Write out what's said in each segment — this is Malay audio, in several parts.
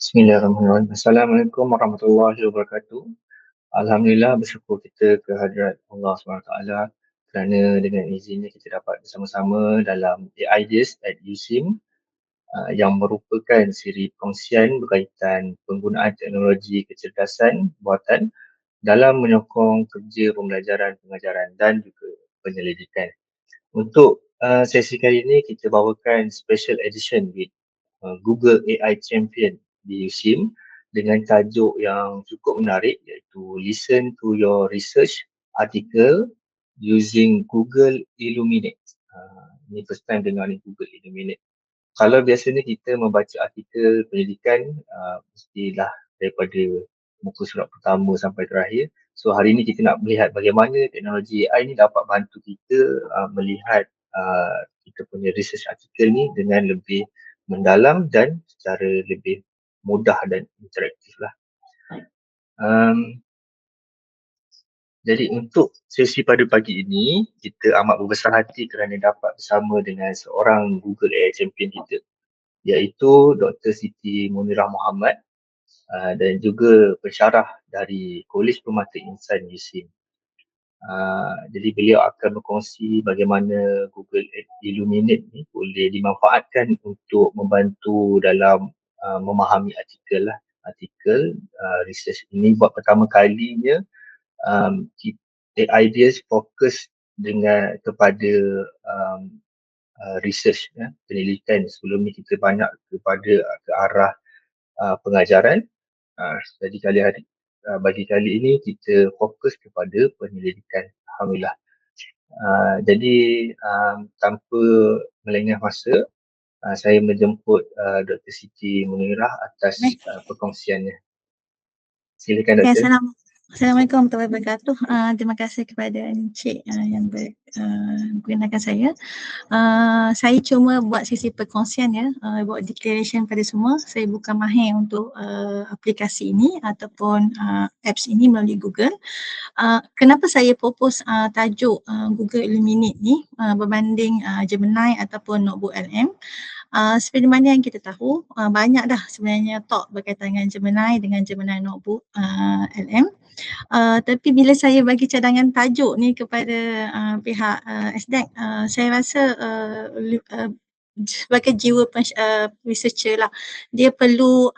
Bismillahirrahmanirrahim. Assalamualaikum warahmatullahi wabarakatuh. Alhamdulillah, bersyukur kita kehadirat Allah SWT kerana dengan izinnya kita dapat bersama-sama dalam AI Ideas at USIM yang merupakan siri perkongsian berkaitan penggunaan teknologi kecerdasan buatan dalam menyokong kerja pembelajaran, pengajaran dan juga penyelidikan. Untuk sesi kali ini kita bawakan special edition with Google AI Champion di USIM dengan tajuk yang cukup menarik, iaitu Listen to your research article using Google Illuminate. Ini first time dengar ni, Google Illuminate. Kalau biasanya kita membaca artikel pendidikan, mestilah daripada muka surat pertama sampai terakhir. So hari ini kita nak melihat bagaimana teknologi AI ni dapat bantu kita melihat kita punya research artikel ni dengan lebih mendalam dan secara lebih mudah dan interaktif lah. Jadi untuk sesi pada pagi ini, kita amat berbesar hati kerana dapat bersama dengan seorang Google AI Champion kita, iaitu Dr. Siti Munirah Muhammad dan juga pensyarah dari Kolej Permata Insan USIM. Jadi beliau akan berkongsi bagaimana Google Illuminate ni boleh dimanfaatkan untuk membantu dalam memahami artikel research ini. Buat pertama kalinya Ideas fokus kepada research, penelitian. Sebelum ni kita banyak ke arah pengajaran. Jadi bagi kali ini kita fokus kepada penyelidikan. Alhamdulillah. Jadi tanpa melengah masa, saya menjemput Dr. Siti Munirah atas perkongsiannya. Silakan Dr. Assalamualaikum warahmatullahi wabarakatuh. Terima kasih kepada Encik yang menggunakan saya. Saya cuma buat sesi perkongsian ya, buat declaration pada semua. Saya bukan mahir untuk aplikasi ini ataupun apps ini melalui Google. Kenapa saya propose tajuk Google Illuminate ni berbanding Gemini ataupun Notebook LM? Seperti mana yang kita tahu, banyak dah sebenarnya talk berkaitan dengan Gemini Notebook LM. Tapi bila saya bagi cadangan tajuk ni kepada pihak SDEC, saya rasa sebagai jiwa researcher lah, dia perlu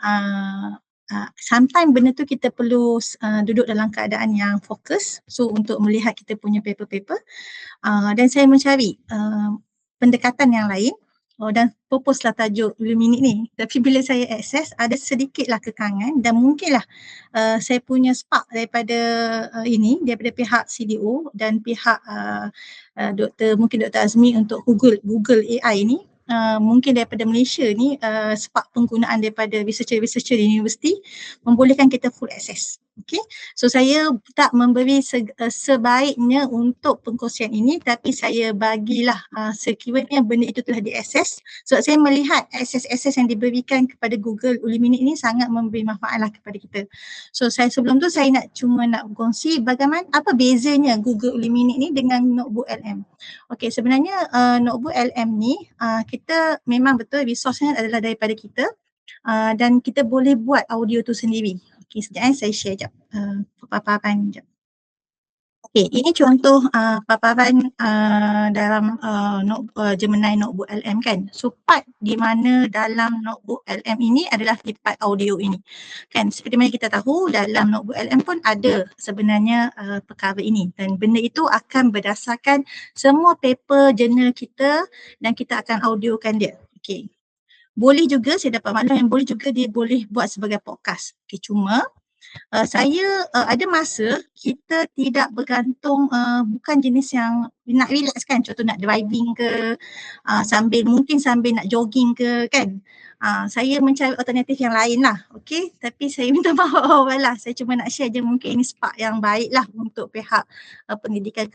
sometimes benda tu kita perlu duduk dalam keadaan yang fokus, so untuk melihat kita punya paper-paper, dan saya mencari pendekatan yang lain. Dan propose lah tajuk Illuminate ni. Tapi bila saya akses, ada sedikitlah kekangan dan mungkinlah saya punya spark daripada daripada pihak CDO dan pihak Dr. Azmi untuk Google AI ni. Mungkin daripada Malaysia ni spark penggunaan daripada researcher di universiti membolehkan kita full access. Okay, so saya tak memberi sebaiknya untuk pengkongsian ini, tapi saya bagilah sekiranya benda itu telah diakses. Sebab saya melihat akses yang diberikan kepada Google Illuminate ini sangat memberi manfaat lah kepada kita. So sebelum tu saya cuma nak berkongsi bagaimana apa bezanya Google Illuminate ni dengan Notebook LM. Okay, sebenarnya Notebook LM ni kita memang betul resource-nya adalah daripada kita dan kita boleh buat audio tu sendiri. Okay, sekejap saya share sekejap paparan sekejap. Okay, ini contoh paparan dalam Gemini Notebook LM kan. So part di mana dalam Notebook LM ini adalah di part audio ini. Kan, seperti mana kita tahu dalam Notebook LM pun ada sebenarnya perkara ini. Dan benda itu akan berdasarkan semua paper jurnal kita dan kita akan audiokan dia. Okay. Boleh juga, saya dapat maklum yang boleh juga dia boleh buat sebagai podcast. Okay, cuma saya ada masa kita tidak bergantung, bukan jenis yang nak relax kan, contoh nak driving ke, sambil nak jogging ke kan. Saya mencari alternatif yang lain lah, okay. Tapi saya minta maaf awal lah, saya cuma nak share je mungkin ini spark yang baik lah untuk pihak pendidikan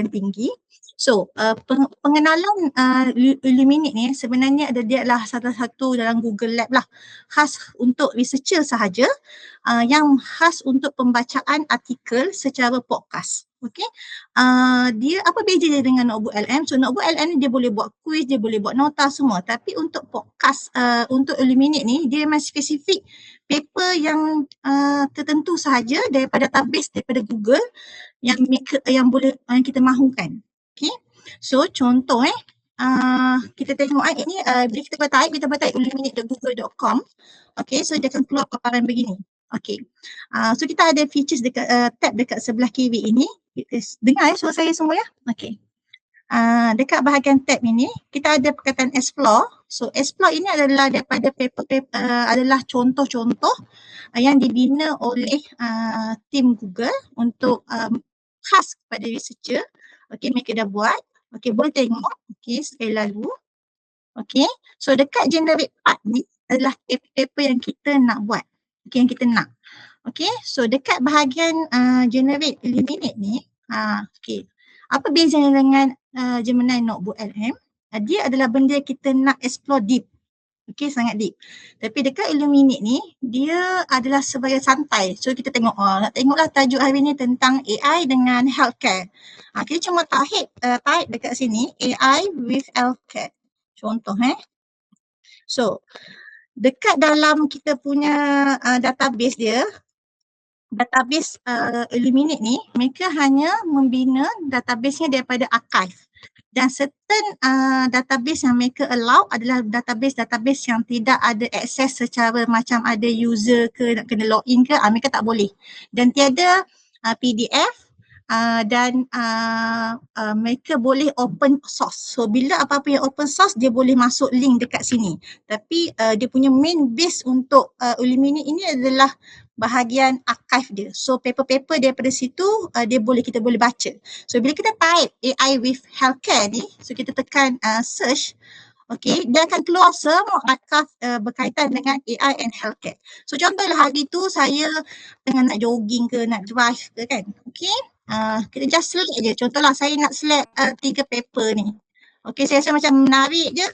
tinggi. So, pengenalan Illuminate ni sebenarnya dia adalah salah satu dalam Google Lab lah, khas untuk researcher sahaja, yang khas untuk pembacaan artikel secara podcast. Okey. Dia apa beza dia dengan notebook LM? So notebook LM ni dia boleh buat quiz, dia boleh buat nota semua. Tapi untuk podcast, untuk Illuminate ni dia memang spesifik paper yang tertentu sahaja daripada database daripada Google yang yang boleh yang kita mahukan. Okey. So contoh kita tengok ini bila kita type illuminate.google.com. Okey, so dia akan keluar paparan begini. Okey. So kita ada features dekat tab dekat sebelah kiri ini. Dengar suara saya semua ya. Okey. Dekat bahagian tab ini kita ada perkataan explore. So explore ini adalah daripada paper adalah contoh-contoh yang dibina oleh tim Google untuk khas kepada researcher. Okey, mereka dah buat. Okey, boleh tengok. Okey, sekali lalu. Okey, so dekat generate part ni adalah paper yang kita nak buat. Okey, yang kita nak. Okey, so dekat bahagian generate eliminate ni, okey. Apa bezanya dengan Gemini Notebook LM? Dia adalah benda kita nak explore deep. Okey, sangat deep. Tapi dekat Illuminate ni, dia adalah sebagai santai. So kita tengok, nak tengoklah tajuk hari ni tentang AI dengan healthcare. Kita cuma type dekat sini, AI with healthcare. Contoh So, dekat dalam kita punya database dia, database Illuminate ni, mereka hanya membina database-nya daripada archive. Dan certain database yang mereka allow adalah database-database yang tidak ada akses secara macam ada user ke nak kena login ke, mereka tak boleh. Dan tiada PDF dan mereka boleh open source. So bila apa-apa yang open source dia boleh masuk link dekat sini. Tapi dia punya main base untuk Illuminate ini adalah bahagian archive dia. So paper-paper daripada situ kita boleh baca. So bila kita type AI with healthcare ni, so kita tekan search, okey, dia akan keluar semua archive berkaitan dengan AI and healthcare. So contohlah hari tu saya tengah nak jogging ke, nak drive ke kan. Okey. Kita just select je. Contohlah saya nak select 3 paper ni. Okey, saya rasa macam menarik je.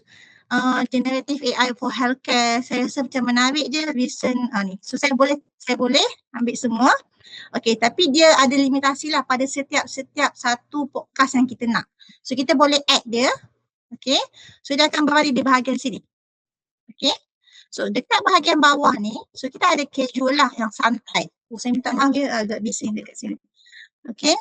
Generative AI for healthcare. Saya rasa macam menarik je recent ni. So saya boleh ambil semua. Okey, tapi dia ada limitasi lah pada setiap satu podcast yang kita nak. So kita boleh add dia. Okey. So dia akan berada di bahagian sini. Okey. So dekat bahagian bawah ni, so kita ada casual lah yang santai. Saya minta maaf dia agak bising dekat sini. Okey,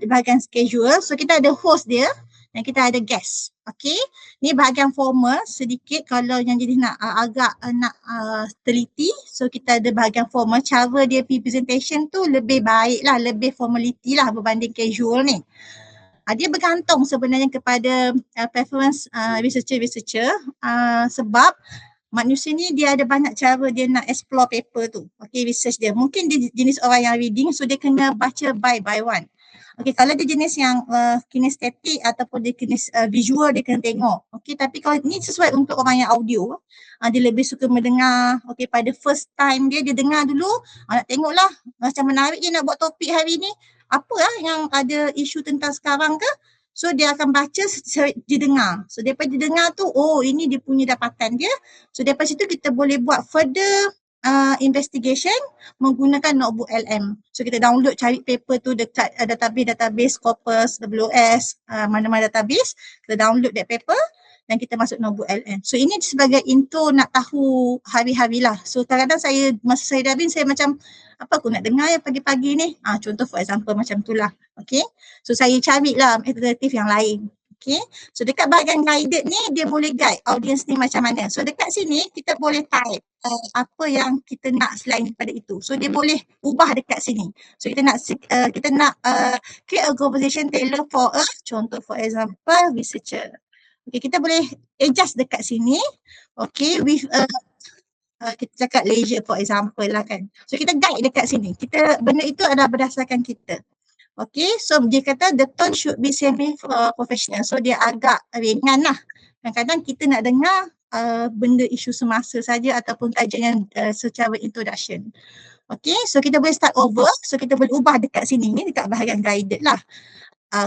di bahagian schedule. So kita ada host dia dan kita ada guest. Okey, ni bahagian formal sedikit kalau yang jadi nak agak teliti. So kita ada bahagian formal. Cara dia presentation tu lebih baik lah, lebih formality lah berbanding casual ni. Dia bergantung sebenarnya kepada preference researcher sebab manusia ni dia ada banyak cara dia nak explore paper tu. Okay, research dia. Mungkin dia jenis orang yang reading, so dia kena baca by one. Okay, kalau dia jenis yang kinestetik ataupun dia jenis visual, dia kena tengok. Okay, tapi kalau ni sesuai untuk orang yang audio, dia lebih suka mendengar. Okay, pada first time dia dengar dulu, nak tengoklah macam menarik je nak buat topik hari ni. Apa yang ada isu tentang sekarang ke? So dia akan baca, dia dengar. So daripada dia dengar tu, oh ini dia punya dapatan dia. So daripada situ kita boleh buat further investigation menggunakan notebook LM. So kita download, cari paper tu dekat database Scopus, AWS, mana-mana database. Kita download that paper dan kita masuk notebook LM. So ini sebagai intro nak tahu hari-hari lah. So kadang-kadang masa saya dabing saya macam apa aku nak dengar ya pagi-pagi ni. Contoh for example macam tu lah. Okay. So saya carilah alternatif yang lain. Okay. So dekat bahagian guided ni dia boleh guide audience ni macam mana. So dekat sini kita boleh type apa yang kita nak selain daripada itu. So dia boleh ubah dekat sini. So kita nak create a conversation tailor for a contoh for example researcher. Okay, kita boleh adjust dekat sini. Okay, with kita cakap leisure for example lah kan. So kita guide dekat sini. Benda itu adalah berdasarkan kita. Okay, so dia kata the tone should be semi-professional. So dia agak ringan lah. Kadang-kadang kita nak dengar benda isu semasa saja ataupun kajian secara introduction. Okay, so kita boleh start over. So kita boleh ubah dekat sini ni, dekat bahagian guided lah.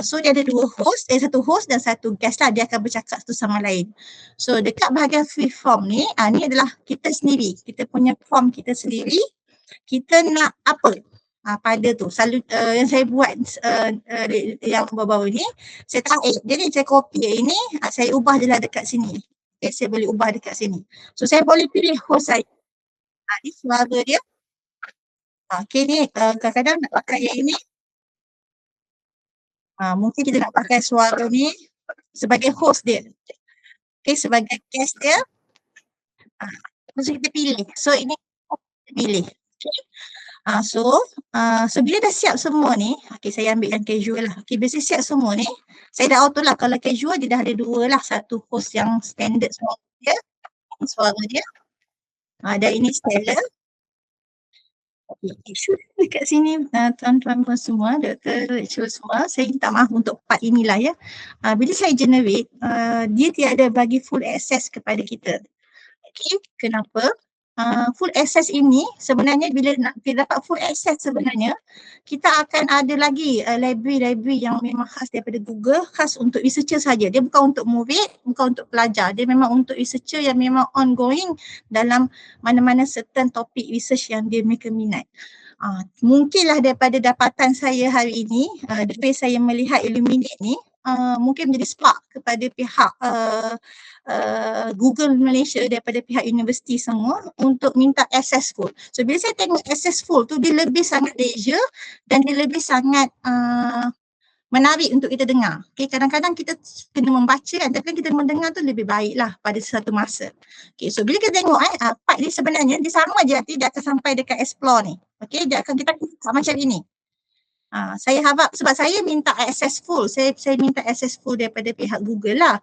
So dia ada satu host dan satu guest lah. Dia akan bercakap satu sama lain. So dekat bahagian free form ni, ni adalah kita sendiri. Kita punya form kita sendiri. Kita nak apa? pada tu. Selalu yang saya buat yang baru-baru ni, saya tarik. Jadi saya copy ini, saya ubah je lah dekat sini. Okay, saya boleh ubah dekat sini. So saya boleh pilih host saya. Ni suara dia. Okay ni kadang-kadang nak pakai yang ini. Mungkin kita nak pakai suara ni sebagai host dia. Okay, sebagai guest dia. So kita pilih. So ini kita pilih. Okay. So bila dah siap semua ni, okay, saya ambil yang casual lah. Okay, bila siap semua ni, saya dah auto lah. Kalau casual dia dah ada dua lah. Satu host yang standard suara dia. Dan ini Stella. Okay, dekat sini tuan-tuan semua, doktor, lecturer semua, saya minta maaf untuk part inilah ya. Bila saya generate, dia tiada bagi full access kepada kita. Okay, kenapa? Full access ini sebenarnya bila nak kita dapat full access sebenarnya kita akan ada lagi library yang memang khas daripada Google, khas untuk researcher saja. Dia bukan untuk murid, bukan untuk pelajar. Dia memang untuk researcher yang memang ongoing dalam mana-mana certain topik research yang dia mereka minat. Mungkinlah daripada dapatan saya hari ini, daripada saya melihat Illuminate ni, mungkin menjadi spark kepada pihak Google Malaysia daripada pihak universiti semua untuk minta access full. So bila saya tengok access full tu dia lebih sangat leisure dan dia lebih sangat menarik untuk kita dengar. Okay, kadang-kadang kita kena membaca kan, tapi kita mendengar tu lebih baiklah pada satu masa. Okay, so bila kita tengok part ni sebenarnya dia sama je nanti dia akan sampai dekat explore ni. Okay, dia akan kita macam ini. Saya harap sebab saya minta access full, saya minta access full daripada pihak Google lah.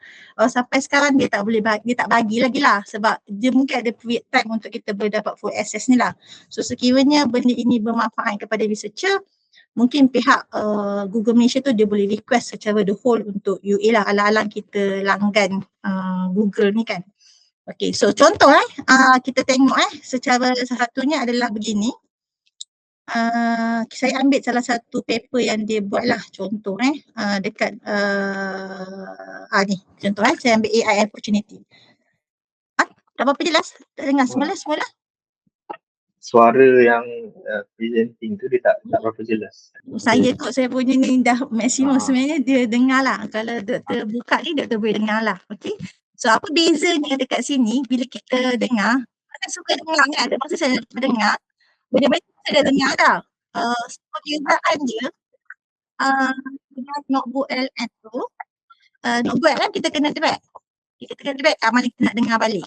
Sampai sekarang dia tak bagi lagi lah sebab dia mungkin ada period time untuk kita boleh dapat full access ni lah. So sekiranya benda ini bermanfaat kepada researcher, mungkin pihak Google Malaysia tu dia boleh request secara the whole untuk UA lah, alang-alang kita langgan Google ni kan. Okay, so contoh kita tengok secara satunya adalah begini. Saya ambil salah satu paper yang dia buat lah, contoh dekat ni contoh saya ambil AI opportunity. Tak apa-apa jelas, tak dengar semula. Suara yang presenting tu dia tak berapa jelas. Saya punya ni dah maksimum sebenarnya dia dengar lah. Kalau doktor buka ni doktor boleh dengar lah. Okay. So apa bezanya dekat sini bila kita dengar, saya suka dengar kan, ada masa saya dengar, benda-benda saya dah dengar dah. Perbezaan dia dengan notebook LN tu, notebook LN kita kena drag. Mana kita nak dengar balik.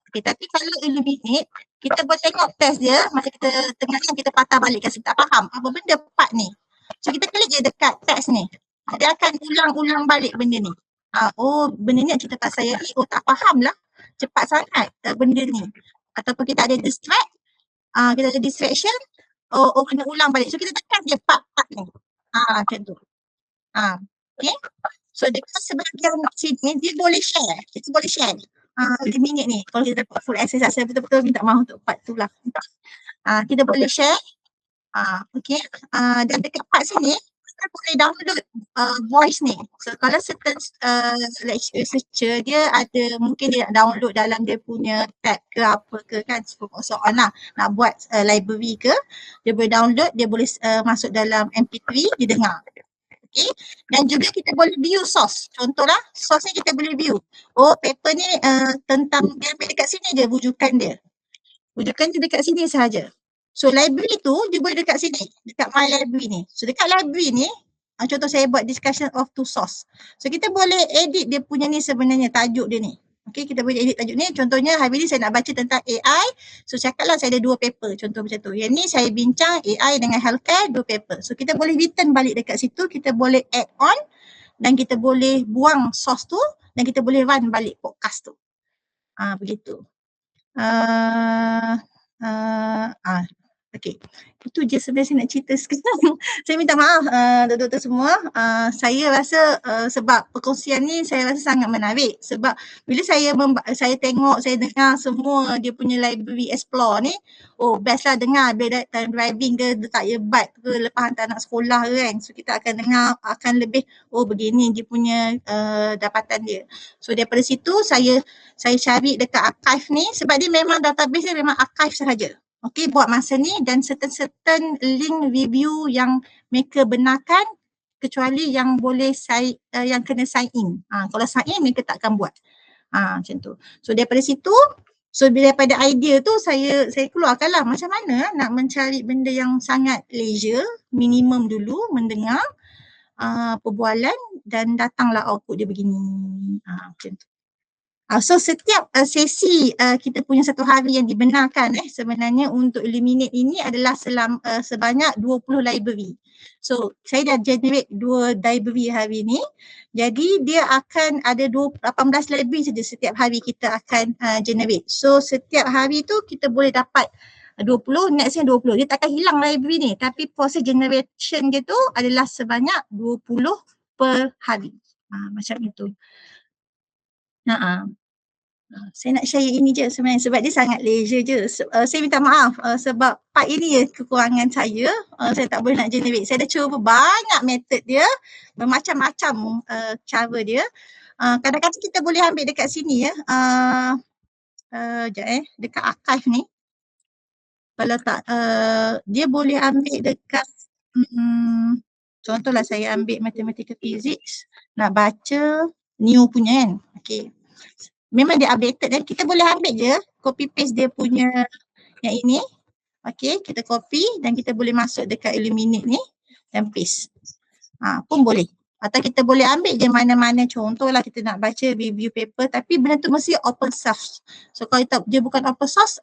Okay, tapi kalau Illuminate, kita boleh tengok test dia, masa kita tengah kita patah balik kasi tak faham apa benda part ni. So kita klik je dekat test ni. Dia akan ulang-ulang balik benda ni. Benda ni cerita kat saya ni, tak faham lah. Cepat sangat benda ni. Ataupun kita ada distract, kita ada distraction, kena ulang balik. So kita tekan je part-part ni. Macam tu. Okay. So dekat sebahagian sini dia boleh share. Kita boleh share. 5 minit ni. Kalau kita dapat full access, saya betul-betul minta maaf untuk part tu lah. Kita boleh share. Okay. Dan dekat part sini kita boleh download voice ni. So kalau certain researcher dia ada mungkin dia nak download dalam dia punya tab ke apa ke kan, soal lah nak buat library ke, dia boleh download, dia boleh masuk dalam MP3, dia dengar. Okay. Dan juga kita boleh view source. Contohlah source ni kita boleh view. Paper ni tentang dia ambil dekat sini je rujukan dia. Rujukan dia dekat sini sahaja. So library tu dia boleh dekat sini, dekat my library ni. So dekat library ni, contoh saya buat discussion of two source. So kita boleh edit dia punya ni sebenarnya tajuk dia ni. Okay, kita boleh edit tajuk ni. Contohnya hari ni saya nak baca tentang AI. So cakaplah saya ada 2 paper, contoh macam tu. Yang ni saya bincang AI dengan healthcare, 2 paper. So kita boleh return balik dekat situ, kita boleh add on dan kita boleh buang source tu dan kita boleh run balik podcast tu. Begitu. Okay, itu je sebenarnya saya nak cerita sekarang. Saya minta maaf doktor-doktor semua. Saya rasa sebab perkongsian ni saya rasa sangat menarik. Sebab bila saya tengok, saya dengar semua dia punya library explore ni, best lah dengar bila time driving ke, letak earbud ke, lepas hantar anak sekolah ke kan. So kita akan dengar, akan lebih, begini dia punya dapatan dia. So daripada situ saya cari dekat archive ni sebab dia memang database dia memang archive sahaja. Okey, buat masa ni dan certain link review yang mereka benarkan kecuali yang boleh yang kena sign in. Kalau sign in mereka takkan buat. Macam tu. So daripada situ, daripada idea tu saya keluarkanlah macam mana nak mencari benda yang sangat leisure, minimum dulu mendengar perbualan dan datanglah output dia begini. Macam tu. So setiap sesi kita punya satu hari yang dibenarkan sebenarnya untuk Illuminate ini adalah sebanyak 20 library. So saya dah generate 2 library hari ni. Jadi dia akan ada 18 library saja setiap hari kita akan generate. So setiap hari tu kita boleh dapat 20, nextnya 20. Dia takkan hilang library ni, tapi proses generation dia tu adalah sebanyak 20 per hari. Macam itu. Saya nak share ini je sebenarnya sebab dia sangat leisure je. Saya minta maaf sebab part ini je kekurangan saya. Saya tak boleh nak generate. Saya dah cuba banyak method dia, bermacam-macam cara dia. Kadang-kadang kita boleh ambil dekat sini ya. Dekat archive ni. Kalau tak, dia boleh ambil dekat contohlah saya ambil mathematical physics, nak baca new punya kan. Okay. Memang dia updated dan kita boleh ambil je copy paste dia punya yang ini. Okay, kita copy dan kita boleh masuk dekat Illuminate ni dan paste. Pun boleh. Atau kita boleh ambil je mana-mana, contohlah kita nak baca review paper tapi benda tu mesti open source. So kalau dia bukan open source,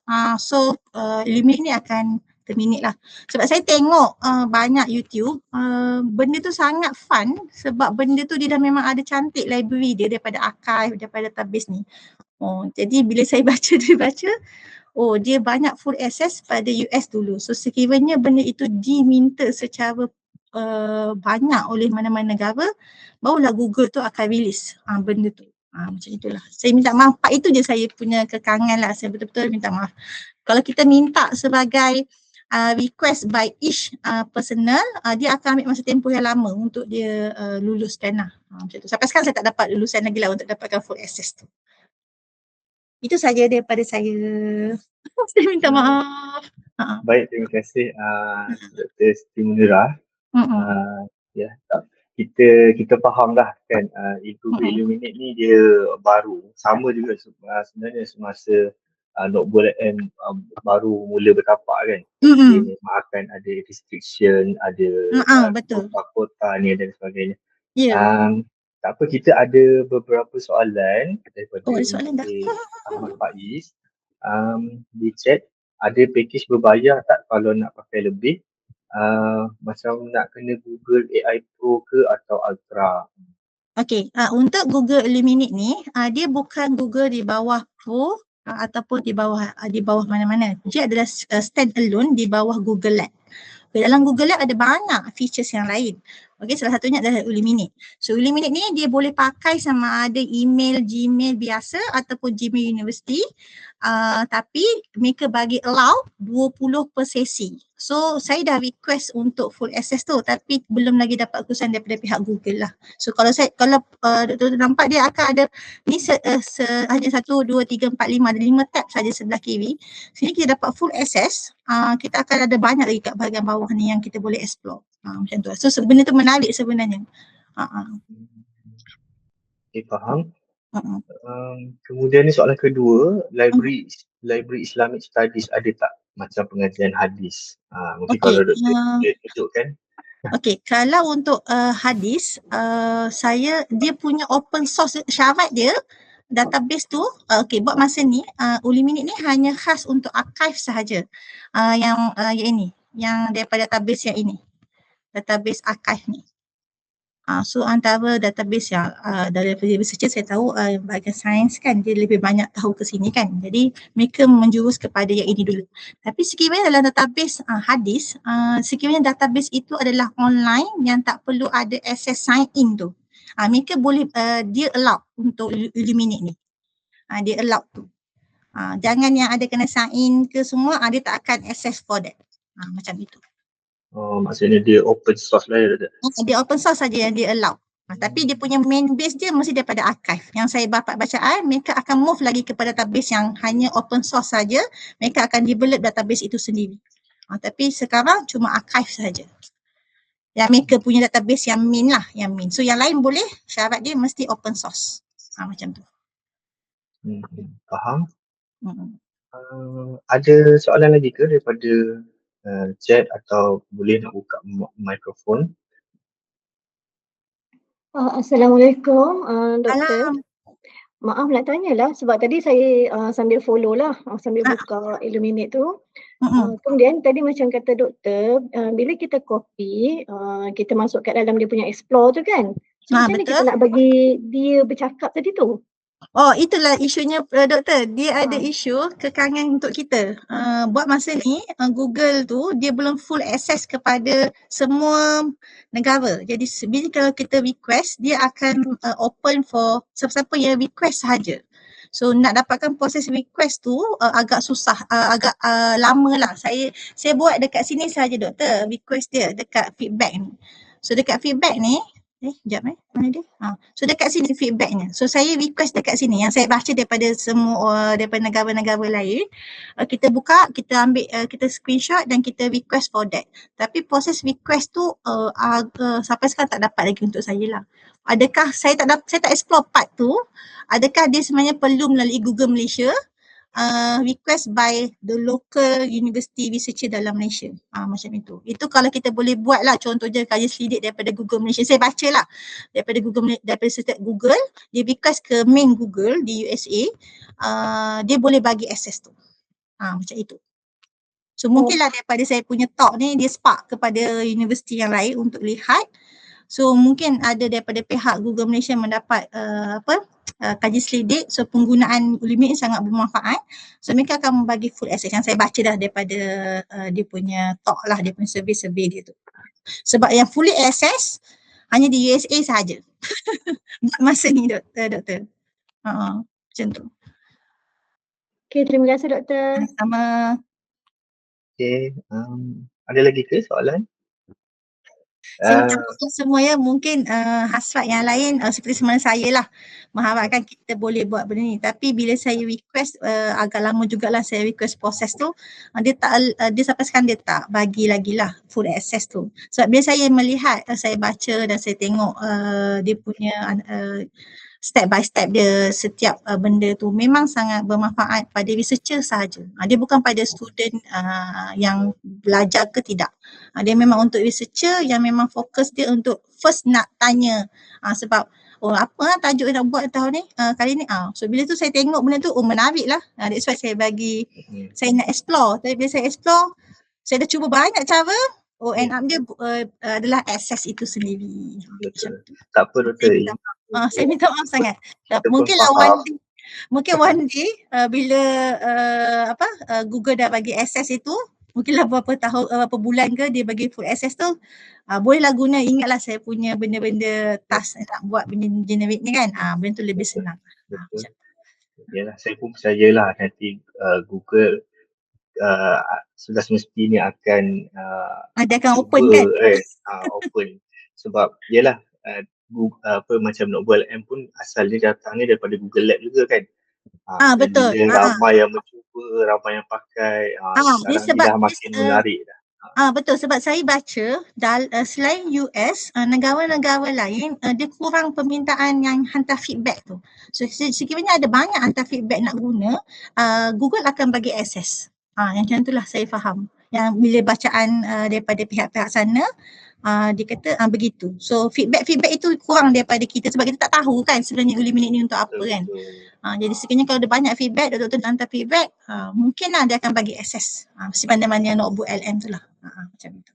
Illuminate ni akan terminate lah. Sebab saya tengok banyak YouTube, benda tu sangat fun sebab benda tu dia dah memang ada cantik library dia daripada archive, daripada database ni. Jadi bila saya baca, dia banyak full access pada US dulu. So sekiranya benda itu diminta secara banyak oleh mana-mana negara, barulah Google tu akan release benda tu. Macam itulah. Saya minta maaf, part itu je saya punya kekangan lah. Saya betul-betul minta maaf. Kalau kita minta sebagai request by each personal, dia akan ambil masa tempoh yang lama untuk dia luluskan lah. Macam tu. Sampai sekarang saya tak dapat lulusan lagi lah untuk dapatkan full access tu. Itu saja daripada saya. Saya minta maaf. Baik, terima kasih Dr. Siti Munirah. Ya, kita faham dah kan Illuminate ni dia baru, sama juga sebenarnya semasa Notebook LM baru mula bertapak kan. Dia memang akan ada restriction, ada kota ni dan sebagainya. Tak apa, kita ada beberapa soalan daripada Ahmad Faiz di chat. Ada package berbayar tak kalau nak pakai lebih? Macam nak kena Google AI Pro ke atau Ultra? Okay, untuk Google Illuminate ni, dia bukan Google di bawah Pro ataupun di bawah mana-mana. Dia adalah stand alone di bawah Google Lab. Dalam Google Lab ada banyak features yang lain. Okay, salah satunya adalah Illuminate. So Illuminate ni dia boleh pakai sama ada email Gmail biasa ataupun Gmail University. Tapi mereka bagi allow 20 per sesi. So saya dah request untuk full access tu tapi belum lagi dapat keputusan daripada pihak Google lah. So kalau Dr. nampak dia akan ada ni hanya 1, 2, 3, 4, 5, ada 5 tab saja sebelah kiri. Sini kita dapat full access. Kita akan ada banyak lagi kat bahagian bawah ni yang kita boleh explore. Macam tu. So benda tu menarik sebenarnya. Okay, faham. Kemudian ni soalan kedua, library Islamic Studies ada tak macam pengajian hadis? Mungkin kalau dia tunjukkan. Okay, kalau untuk hadis, dia punya open source syarat dia, database tu, buat masa ni, Illuminate ni hanya khas untuk archive sahaja. Yang ini, yang daripada database yang ini. Database archive ni. So antara database yang dari researcher saya tahu bahagian sains kan dia lebih banyak tahu ke sini kan. Jadi mereka menjurus kepada yang ini dulu. Tapi sekiranya dalam database hadis, sekiranya database itu adalah online yang tak perlu ada access sign in tu. Mereka boleh dia allow untuk Illuminate ni. Dia allow tu. Jangan yang ada kena sign in ke semua, dia tak akan access for that. Macam itu. Maksudnya dia open source lah ya? Dia open source saja yang dia allow. Tapi dia punya main base dia mesti daripada archive. Yang saya dapat bacaan, mereka akan move lagi kepada database yang hanya open source saja. Mereka akan develop database itu sendiri. Tapi sekarang cuma archive saja. Yang mereka punya database yang main lah, yang main. So yang lain boleh, syarat dia mesti open source. Macam tu. Faham. Hmm. Ada soalan lagi ke daripada chat atau boleh nak buka mikrofon? Assalamualaikum, Doktor. Alam. Maaf nak tanyalah sebab tadi saya sambil follow lah, sambil buka Illuminate tu. Kemudian tadi macam kata doktor, bila kita copy, kita masuk kat dalam dia punya explore tu kan. So macam mana kita nak bagi dia bercakap tadi tu? Itulah isunya doktor. Dia ada isu kekangan untuk kita. Buat masa ni Google tu dia belum full access kepada semua negara. Jadi bila kalau kita request, dia akan open for siapa-siapa yang request sahaja. So nak dapatkan proses request tu agak susah, agak lama lah. Saya buat dekat sini sahaja doktor, request dia dekat feedback ni. So dekat feedback ni, sekejap mana dia? So dekat sini feedbacknya. So saya request dekat sini yang saya baca daripada semua daripada negara-negara lain. Kita buka, kita ambil, kita screenshot dan kita request for that. Tapi proses request tu sampai sekarang tak dapat lagi untuk saya lah. Adakah saya tak explore part tu, adakah dia sebenarnya perlu melalui Google Malaysia request by the local university researcher dalam Malaysia. Macam itu. Itu kalau kita boleh buat lah, contoh je kaji selidik daripada Google Malaysia. Saya baca lah daripada setiap Google, dia request ke main Google di USA, dia boleh bagi access tu. Macam itu. So mungkinlah daripada saya punya talk ni, dia spark kepada universiti yang lain untuk lihat. So mungkin ada daripada pihak Google Malaysia mendapat kaji selidik, so penggunaan Illuminate ni sangat bermanfaat. So mereka akan membagi full access yang saya baca dah daripada dia punya talk lah, dia punya survey dia tu. Sebab yang fully access hanya di USA sahaja. Masa ni doktor. Macam tu. Okay, terima kasih doktor. Sama. Okay, ada lagi ke soalan? Saya minta maaf semua ya, mungkin hasrat yang lain seperti semasa saya lah mengharapkan kita boleh buat benda ni, tapi bila saya request agak lama jugalah saya request proses tu, dia sampai sekarang dia tak bagi lagi lah full access tu. Sebab bila saya melihat, saya baca dan saya tengok dia punya step by step dia setiap benda tu memang sangat bermanfaat pada researcher sahaja. Dia bukan pada student yang belajar ke tidak. Dia memang untuk researcher yang memang fokus dia untuk first nak tanya sebab apa tajuk yang nak buat tahun ni kali ni. So bila tu saya tengok benda tu menarik lah. That's why saya bagi saya nak explore. Tapi bila saya explore, saya dah cuba banyak cara. End up dia adalah access itu sendiri. Betul. Tak apa doktor. Saya minta maaf sangat. Mungkinlah one day bila Google dah bagi access itu, mungkinlah berapa bulan ke dia bagi full access tu, bolehlah guna. Ingatlah saya punya benda-benda task nak buat benda generate ni kan, benda tu lebih senang. Betul. Yalah, saya pun percayalah nanti Google sudah semestinya akan dia akan open kan? open. Sebab yalah macam nak buat LM pun asalnya datangnya daripada Google Lab juga kan. Betul. Ramai yang mencuba, ramai yang pakai. Sekarang dia dah makin menarik dah. Betul, sebab saya baca selain US, negara-negara lain dia kurang permintaan yang hantar feedback tu. So sekiranya ada banyak hantar feedback nak guna, Google akan bagi access. Yang macam itulah saya faham. Yang bila bacaan daripada pihak-pihak sana, dia kata begitu. So feedback itu kurang daripada kita sebab kita tak tahu kan sebenarnya Illuminate ni untuk apa kan. Jadi sekiranya kalau ada banyak feedback, doktor hantar feedback, mungkinlah dia akan bagi access. Si pandai-pandai yang nak buat LM tu lah. Macam itu.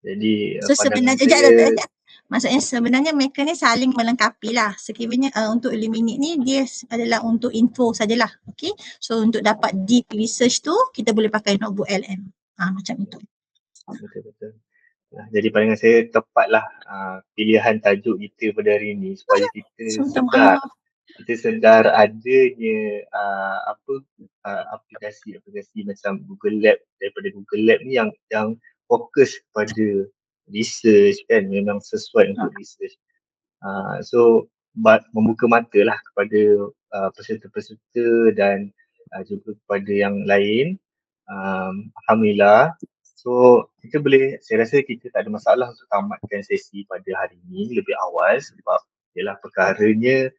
Jadi so sebenarnya maksudnya sebenarnya mereka ni saling melengkapi lah. Sekiranya untuk Illuminate ni dia adalah untuk info sajalah. Okay. So untuk dapat deep research tu kita boleh pakai notebook LM. Macam itu. Betul-betul. Jadi pandangan saya tepatlah pilihan tajuk kita pada hari ini supaya kita sedar adanya aplikasi macam Google Lab, daripada Google Lab ni yang fokus kepada research kan, memang sesuai untuk research. So membuka mata lah kepada peserta-peserta dan juga kepada yang lain. Alhamdulillah. So saya rasa kita tak ada masalah untuk tamatkan sesi pada hari ini lebih awal sebab ialah perkaranya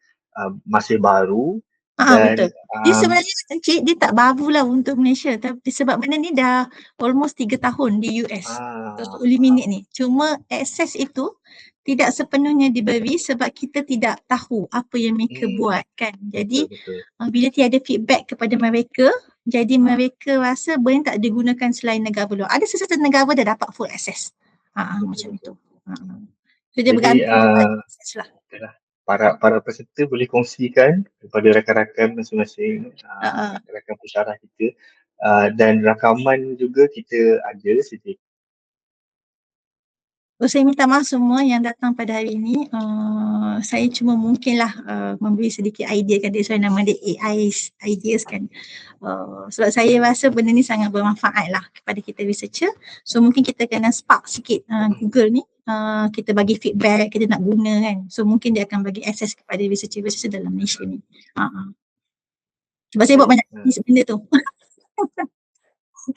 masih baru dan Betul. Dia sebenarnya Encik, dia tak baru lah untuk Malaysia, tapi sebab benda ni dah almost 3 tahun di US. Untuk minit ni. Cuma akses itu tidak sepenuhnya diberi sebab kita tidak tahu apa yang mereka buat kan. Jadi bila tiada feedback kepada mereka, jadi mereka rasa benda tak digunakan selain negara luar. Ada sesuatu negara dah dapat full access. Macam itu. So dia bergantung kepada akses lah. Para peserta boleh kongsikan kepada rakan-rakan masing-masing, rakan-rakan pensyarah kita, dan rakaman juga kita ada sedia. Saya minta maaf semua yang datang pada hari ini. Saya cuma mungkinlah memberi sedikit idea kan, dia saya nama dia AI ideas kan. Sebab saya rasa benda ni sangat bermanfaat lah kepada kita researcher. So mungkin kita kena spark sikit Google ni. Kita bagi feedback, kita nak guna kan. So mungkin dia akan bagi akses kepada researcher dalam Malaysia ni. Sebab saya buat banyak benda tu.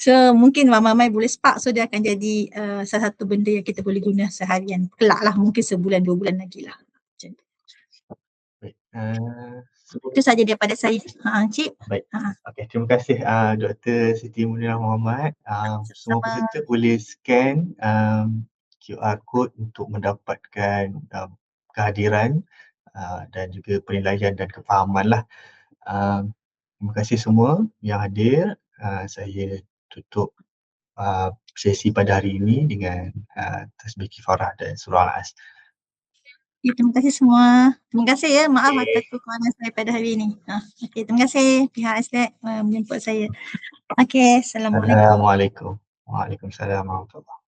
So mungkin ramai-ramai boleh spark, so dia akan jadi salah satu benda yang kita boleh guna seharian. Kelak lah, mungkin sebulan 2 bulan lagi lah. Itu saja daripada saya, Cik. Baik. Okay, terima kasih Dr. Siti Munirah Muhammad. Semua peserta boleh scan QR code untuk mendapatkan kehadiran dan juga penilaian dan kefahaman lah. Terima kasih semua yang hadir. Saya tutup sesi pada hari ini dengan tasbih kifarah dan surah Al-As. Terima kasih semua. Terima kasih ya. Maaf atas kekurangan saya pada hari ini. Okey, terima kasih pihak ASDAQ menjemput saya. Okey, Assalamualaikum. Assalamualaikum. Waalaikumsalam warahmatullahi wabarakatuh.